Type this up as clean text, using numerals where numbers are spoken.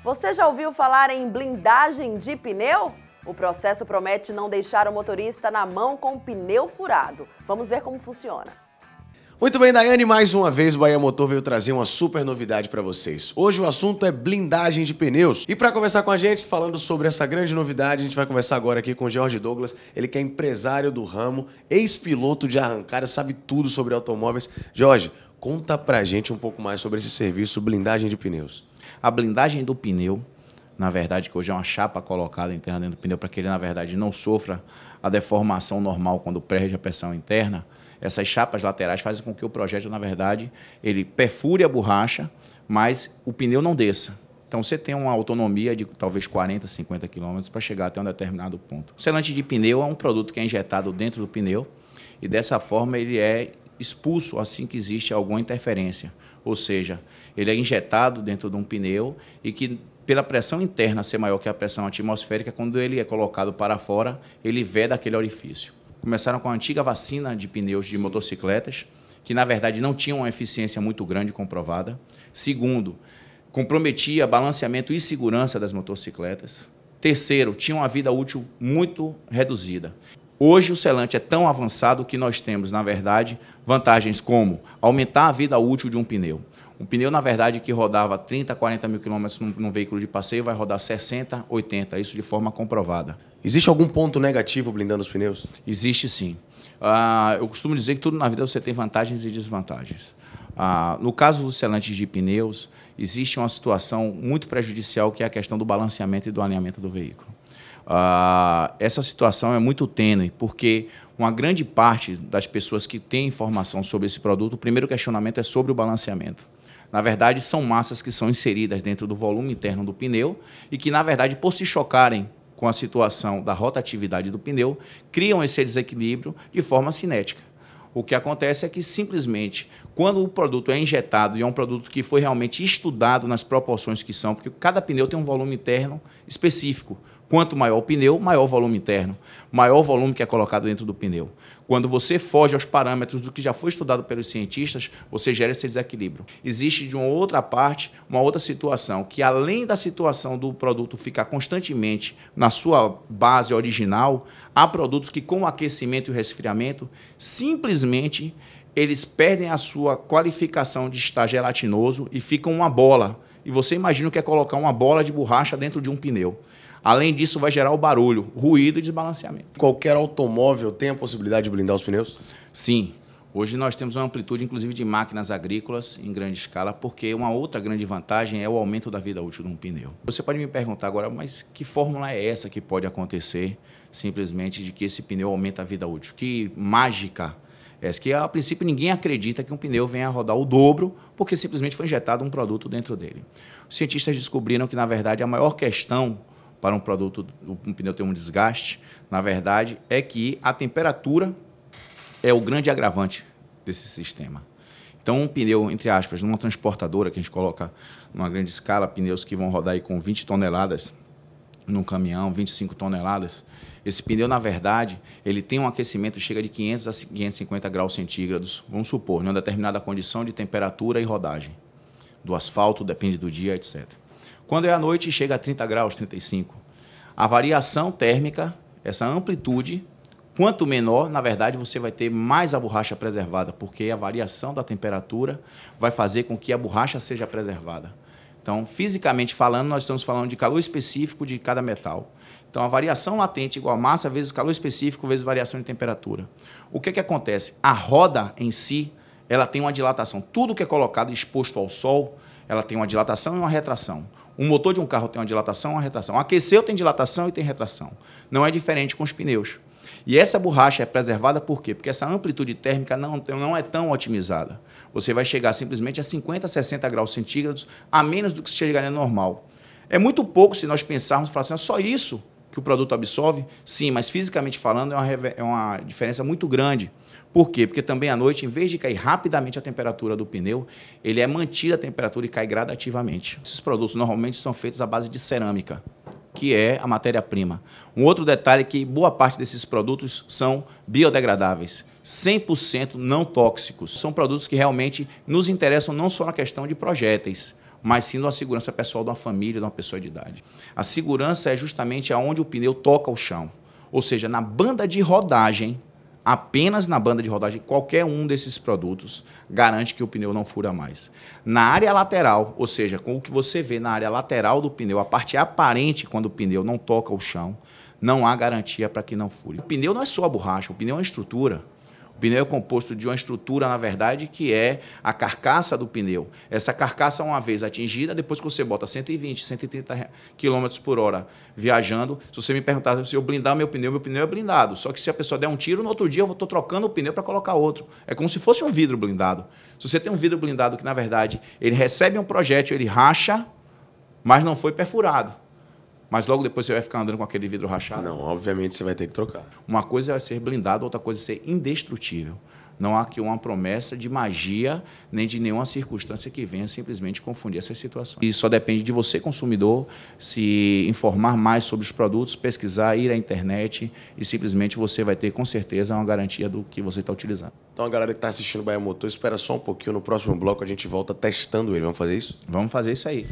Você já ouviu falar em blindagem de pneu? O processo promete não deixar o motorista na mão com o pneu furado. Vamos ver como funciona. Muito bem, Daiane, mais uma vez o Bahia Motor veio trazer uma super novidade para vocês. Hoje o assunto é blindagem de pneus. E para conversar com a gente, falando sobre essa grande novidade, a gente vai conversar agora aqui com o Jorge Douglas, ele que é empresário do ramo, ex-piloto de arrancada, sabe tudo sobre automóveis. Jorge, conta pra gente um pouco mais sobre esse serviço blindagem de pneus. A blindagem do pneu, na verdade, que hoje é uma chapa colocada interna dentro do pneu para que ele, na verdade, não sofra a deformação normal quando perde a pressão interna. Essas chapas laterais fazem com que o projétil, na verdade, ele perfure a borracha, mas o pneu não desça. Então, você tem uma autonomia de talvez 40, 50 km para chegar até um determinado ponto. O selante de pneu é um produto que é injetado dentro do pneu e, dessa forma, ele é expulso assim que existe alguma interferência. Ou seja, ele é injetado dentro de um pneu e que, pela pressão interna ser maior que a pressão atmosférica, quando ele é colocado para fora, ele veda aquele orifício. Começaram com a antiga vacina de pneus de motocicletas, que, na verdade, não tinha uma eficiência muito grande comprovada. Segundo, comprometia balanceamento e segurança das motocicletas. Terceiro, tinha uma vida útil muito reduzida. Hoje, o selante é tão avançado que nós temos, na verdade, vantagens como aumentar a vida útil de um pneu. Um pneu, na verdade, que rodava 30, 40 mil quilômetros num veículo de passeio, vai rodar 60, 80, isso de forma comprovada. Existe algum ponto negativo blindando os pneus? Existe sim. Eu costumo dizer que tudo na vida você tem vantagens e desvantagens. No caso dos selantes de pneus, existe uma situação muito prejudicial, que é a questão do balanceamento e do alinhamento do veículo. Essa situação é muito tênue, porque uma grande parte das pessoas que têm informação sobre esse produto, o primeiro questionamento é sobre o balanceamento. Na verdade, são massas que são inseridas dentro do volume interno do pneu e que, na verdade, por se chocarem com a situação da rotatividade do pneu, criam esse desequilíbrio de forma cinética. O que acontece é que, simplesmente, quando o produto é injetado, e é um produto que foi realmente estudado nas proporções que são, porque cada pneu tem um volume interno específico. Quanto maior o pneu, maior o volume interno, maior o volume que é colocado dentro do pneu. Quando você foge aos parâmetros do que já foi estudado pelos cientistas, você gera esse desequilíbrio. Existe, de uma outra parte, uma outra situação, que além da situação do produto ficar constantemente na sua base original, há produtos que, com o aquecimento e o resfriamento, simplesmente eles perdem a sua qualificação de estar gelatinoso e ficam uma bola. E você imagina o que é colocar uma bola de borracha dentro de um pneu. Além disso, vai gerar o barulho, ruído e desbalanceamento. Qualquer automóvel tem a possibilidade de blindar os pneus? Sim. Hoje nós temos uma amplitude, inclusive, de máquinas agrícolas em grande escala, porque uma outra grande vantagem é o aumento da vida útil de um pneu. Você pode me perguntar agora, mas que fórmula é essa que pode acontecer simplesmente de que esse pneu aumenta a vida útil? Que mágica é essa? Que, a princípio, ninguém acredita que um pneu venha a rodar o dobro porque simplesmente foi injetado um produto dentro dele. Os cientistas descobriram que, na verdade, a maior questão para um produto, um pneu ter um desgaste, na verdade, é que a temperatura é o grande agravante desse sistema. Então, um pneu, entre aspas, numa transportadora, que a gente coloca numa grande escala, pneus que vão rodar aí com 20 toneladas num caminhão, 25 toneladas, esse pneu, na verdade, ele tem um aquecimento que chega de 500 a 550 graus centígrados, vamos supor, em uma determinada condição de temperatura e rodagem. Do asfalto, depende do dia, etc. Quando é à noite, chega a 30 graus, 35. A variação térmica, essa amplitude, quanto menor, na verdade, você vai ter mais a borracha preservada, porque a variação da temperatura vai fazer com que a borracha seja preservada. Então, fisicamente falando, nós estamos falando de calor específico de cada metal. Então, a variação latente igual a massa vezes calor específico vezes variação de temperatura. O que acontece? A roda em si, ela tem uma dilatação. Tudo que é colocado exposto ao sol, ela tem uma dilatação e uma retração. O motor de um carro tem uma dilatação e uma retração. O aqueceu tem dilatação e tem retração. Não é diferente com os pneus. E essa borracha é preservada por quê? Porque essa amplitude térmica não é tão otimizada. Você vai chegar simplesmente a 50, 60 graus centígrados, a menos do que se chegaria normal. É muito pouco se nós pensarmos e falarmos assim, só isso que o produto absorve? Sim, mas fisicamente falando é uma diferença muito grande. Por quê? Porque também à noite, em vez de cair rapidamente a temperatura do pneu, ele é mantida a temperatura e cai gradativamente. Esses produtos normalmente são feitos à base de cerâmica, que é a matéria-prima. Um outro detalhe é que boa parte desses produtos são biodegradáveis, 100% não tóxicos. São produtos que realmente nos interessam não só na questão de projéteis, mas sim da segurança pessoal de uma família, de uma pessoa de idade. A segurança é justamente aonde o pneu toca o chão, ou seja, na banda de rodagem, apenas na banda de rodagem, qualquer um desses produtos garante que o pneu não fura mais. Na área lateral, ou seja, com o que você vê na área lateral do pneu, a parte aparente quando o pneu não toca o chão, não há garantia para que não fure. O pneu não é só a borracha, o pneu é uma estrutura. O pneu é composto de uma estrutura, na verdade, que é a carcaça do pneu. Essa carcaça, uma vez atingida, depois que você bota 120, 130 km por hora viajando, se você me perguntar se eu blindar meu pneu é blindado. Só que se a pessoa der um tiro, no outro dia eu estou trocando o pneu para colocar outro. É como se fosse um vidro blindado. Se você tem um vidro blindado que, na verdade, ele recebe um projétil, ele racha, mas não foi perfurado. Mas logo depois você vai ficar andando com aquele vidro rachado? Não, obviamente você vai ter que trocar. Uma coisa é ser blindado, outra coisa é ser indestrutível. Não há aqui uma promessa de magia, nem de nenhuma circunstância que venha simplesmente confundir essas situações. E só depende de você, consumidor, se informar mais sobre os produtos, pesquisar, ir à internet e simplesmente você vai ter, com certeza, uma garantia do que você está utilizando. Então a galera que está assistindo o Bahia Motor, espera só um pouquinho. No próximo bloco a gente volta testando ele. Vamos fazer isso? Vamos fazer isso aí.